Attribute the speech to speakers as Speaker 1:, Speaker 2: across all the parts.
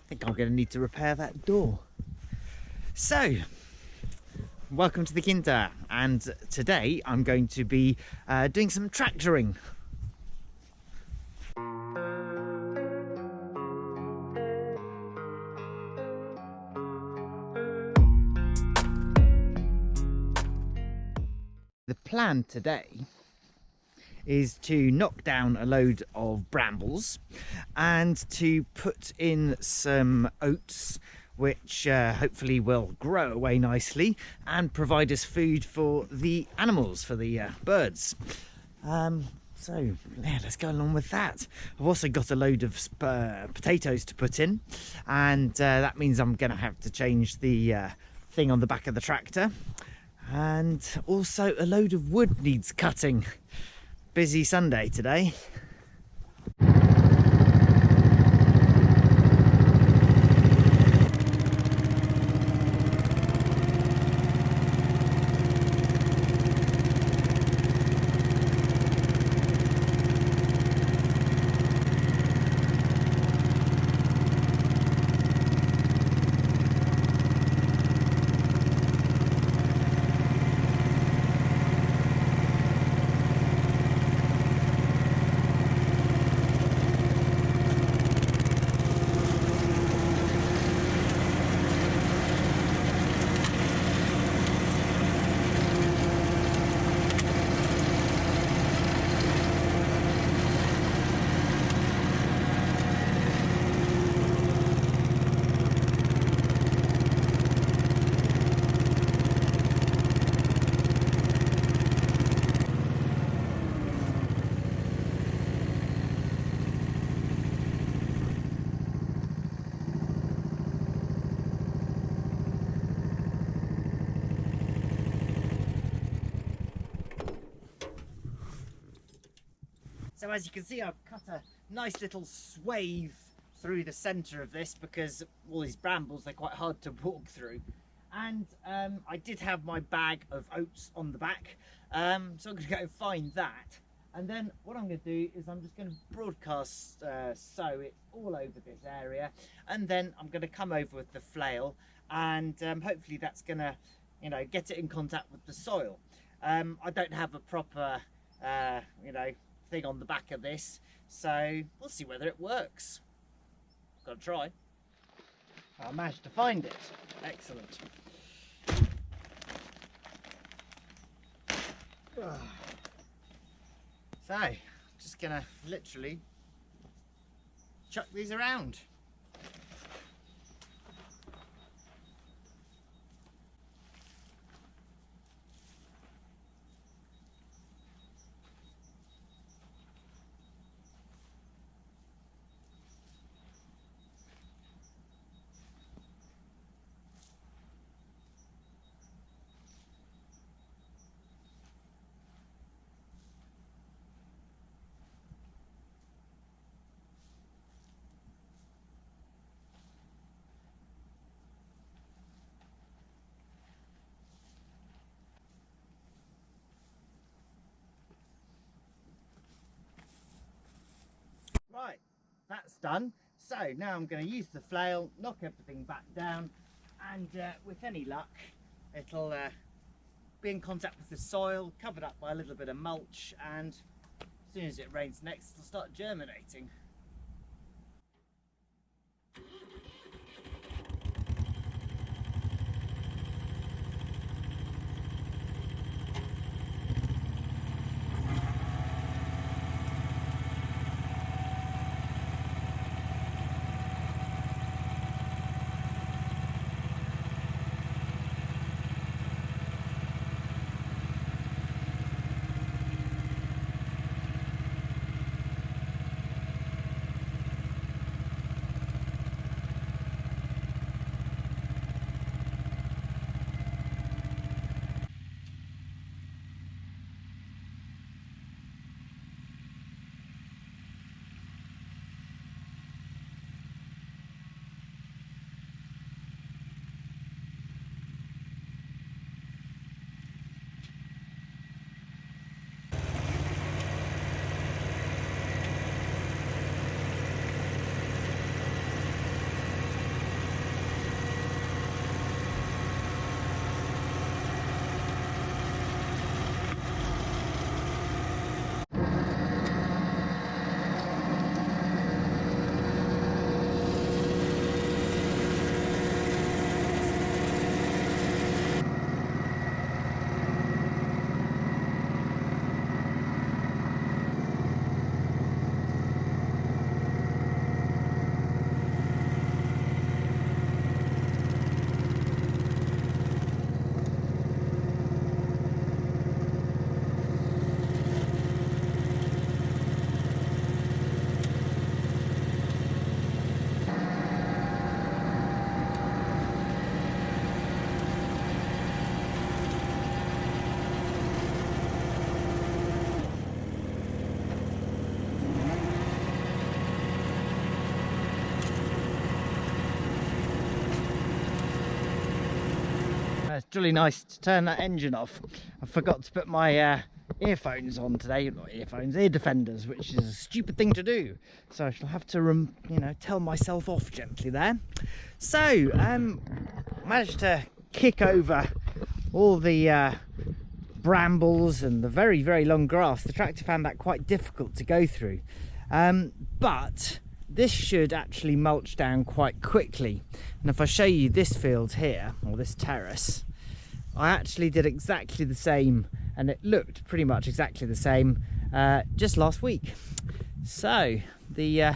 Speaker 1: think I'm going to need to repair that door. So, welcome to the Kinder, and today I'm going to be doing some tractoring. The plan today is to knock down a load of brambles and to put in some oats, which hopefully will grow away nicely and provide us food for the animals, for the birds. So yeah, let's go along with that. I've also got a load of potatoes to put in, and that means I'm going to have to change the thing on the back of the tractor. And also a load of wood needs cutting. Busy Sunday today. So as you can see, I've cut a nice little swathe through the centre of this because all these brambles, they're quite hard to walk through. And I did have my bag of oats on the back, so I'm going to go find that. And then what I'm going to do is I'm just going to broadcast sow it all over this area, and then I'm going to come over with the flail, and hopefully that's going to, you know, get it in contact with the soil. I don't have a proper, you know, thing on the back of this, so we'll see whether it works. Gotta try. I managed to find it. Excellent. So just gonna literally chuck these around. Right, that's done. So now I'm going to use the flail, knock everything back down, and with any luck it'll be in contact with the soil, covered up by a little bit of mulch, and as soon as it rains next it'll start germinating. It's jolly nice to turn that engine off. I forgot to put my earphones on today. Not earphones, ear defenders, which is a stupid thing to do. So I shall have to, tell myself off gently there. So, managed to kick over all the brambles and the very, very long grass. The tractor found that quite difficult to go through. But this should actually mulch down quite quickly. And if I show you this field here, or this terrace, I actually did exactly the same, and it looked pretty much exactly the same just last week. So the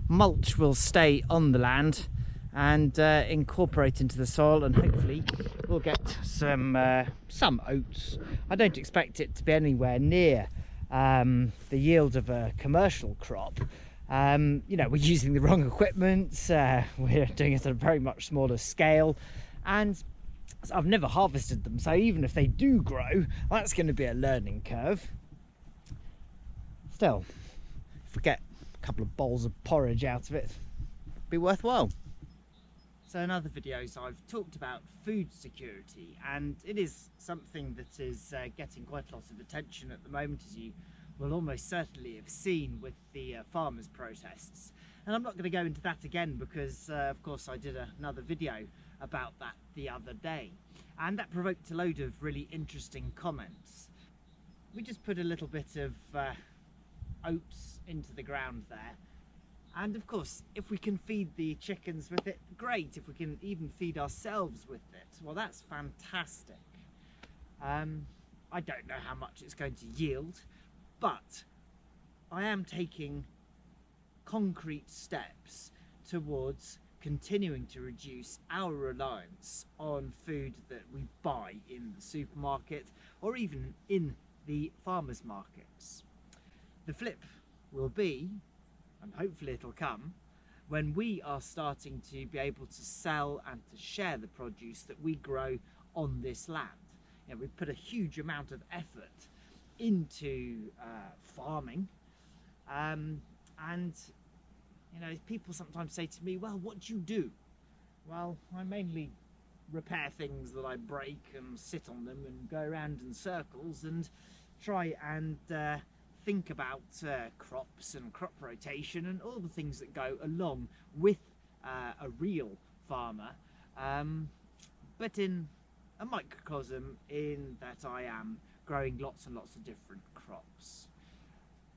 Speaker 1: mulch will stay on the land and incorporate into the soil, and hopefully we'll get some oats. I don't expect it to be anywhere near the yield of a commercial crop. We're using the wrong equipment, we're doing it at a very much smaller scale, and I've never harvested them, so even if they do grow, that's going to be a learning curve. Still, if we get a couple of bowls of porridge out of it, it'd be worthwhile. So in other videos I've talked about food security, and it is something that is getting quite a lot of attention at the moment, as you will almost certainly have seen with the farmers' protests. And I'm not going to go into that again because of course I did another video about that the other day, and that provoked a load of really interesting comments. We just put a little bit of oats into the ground there, and of course if we can feed the chickens with it, great. If we can even feed ourselves with it, well, that's fantastic. I don't know how much it's going to yield, but I am taking concrete steps towards continuing to reduce our reliance on food that we buy in the supermarket or even in the farmers' markets. The flip will be, and hopefully it'll come, when we are starting to be able to sell and to share the produce that we grow on this land. We've put a huge amount of effort into farming, and people sometimes say to me, well, what do you do? Well, I mainly repair things that I break and sit on them and go around in circles and try and think about crops and crop rotation and all the things that go along with a real farmer, but in a microcosm, in that I am growing lots and lots of different crops.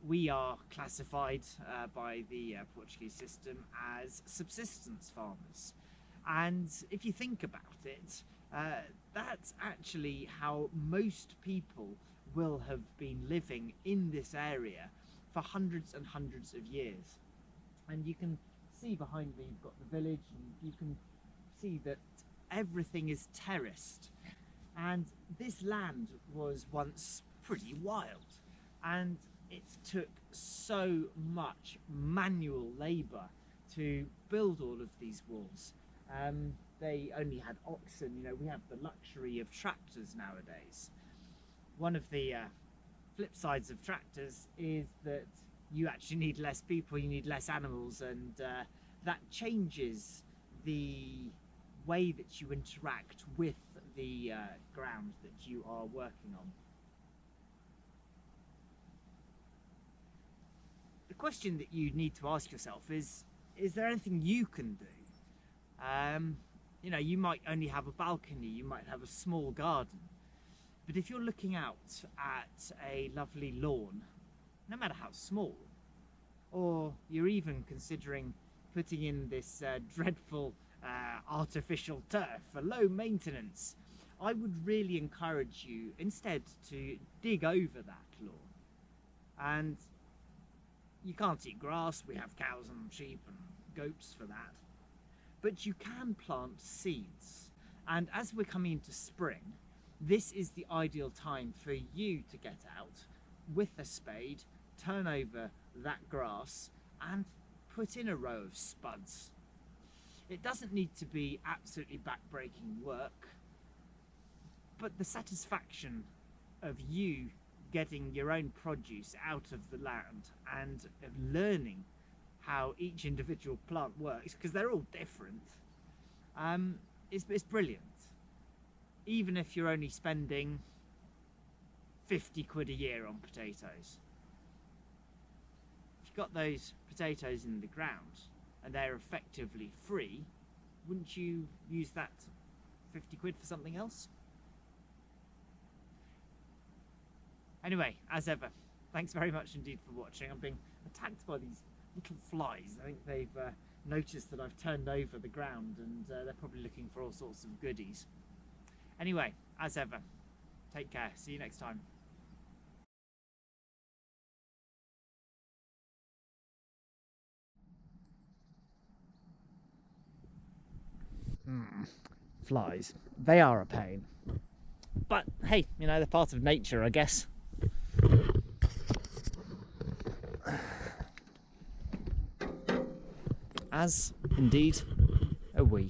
Speaker 1: We are classified by the Portuguese system as subsistence farmers, and if you think about it, that's actually how most people will have been living in this area for hundreds and hundreds of years. And you can see behind me you've got the village, and you can see that everything is terraced, and this land was once pretty wild, and it took so much manual labour to build all of these walls. They only had oxen. We have the luxury of tractors nowadays. One of the flip sides of tractors is that you actually need less people, you need less animals, and that changes the way that you interact with the ground that you are working on. The question that you need to ask yourself is there anything you can do? You might only have a balcony, you might have a small garden, but if you're looking out at a lovely lawn, no matter how small, or you're even considering putting in this dreadful artificial turf for low maintenance, I would really encourage you instead to dig over that lawn. And you can't eat grass, we have cows and sheep and goats for that, but you can plant seeds. And as we're coming into spring, this is the ideal time for you to get out with a spade, turn over that grass and put in a row of spuds. It doesn't need to be absolutely back-breaking work, but the satisfaction of you getting your own produce out of the land and of learning how each individual plant works, because they're all different, it's brilliant. even if you're only spending 50 quid a year on potatoes, if you've got those potatoes in the ground and they're effectively free, wouldn't you use that 50 quid for something else? Anyway, as ever, thanks very much indeed for watching. I'm being attacked by these little flies. I think they've noticed that I've turned over the ground, and they're probably looking for all sorts of goodies. Anyway, as ever, take care. See you next time. Flies. They are a pain. But hey, you know, they're part of nature, I guess. As indeed are we.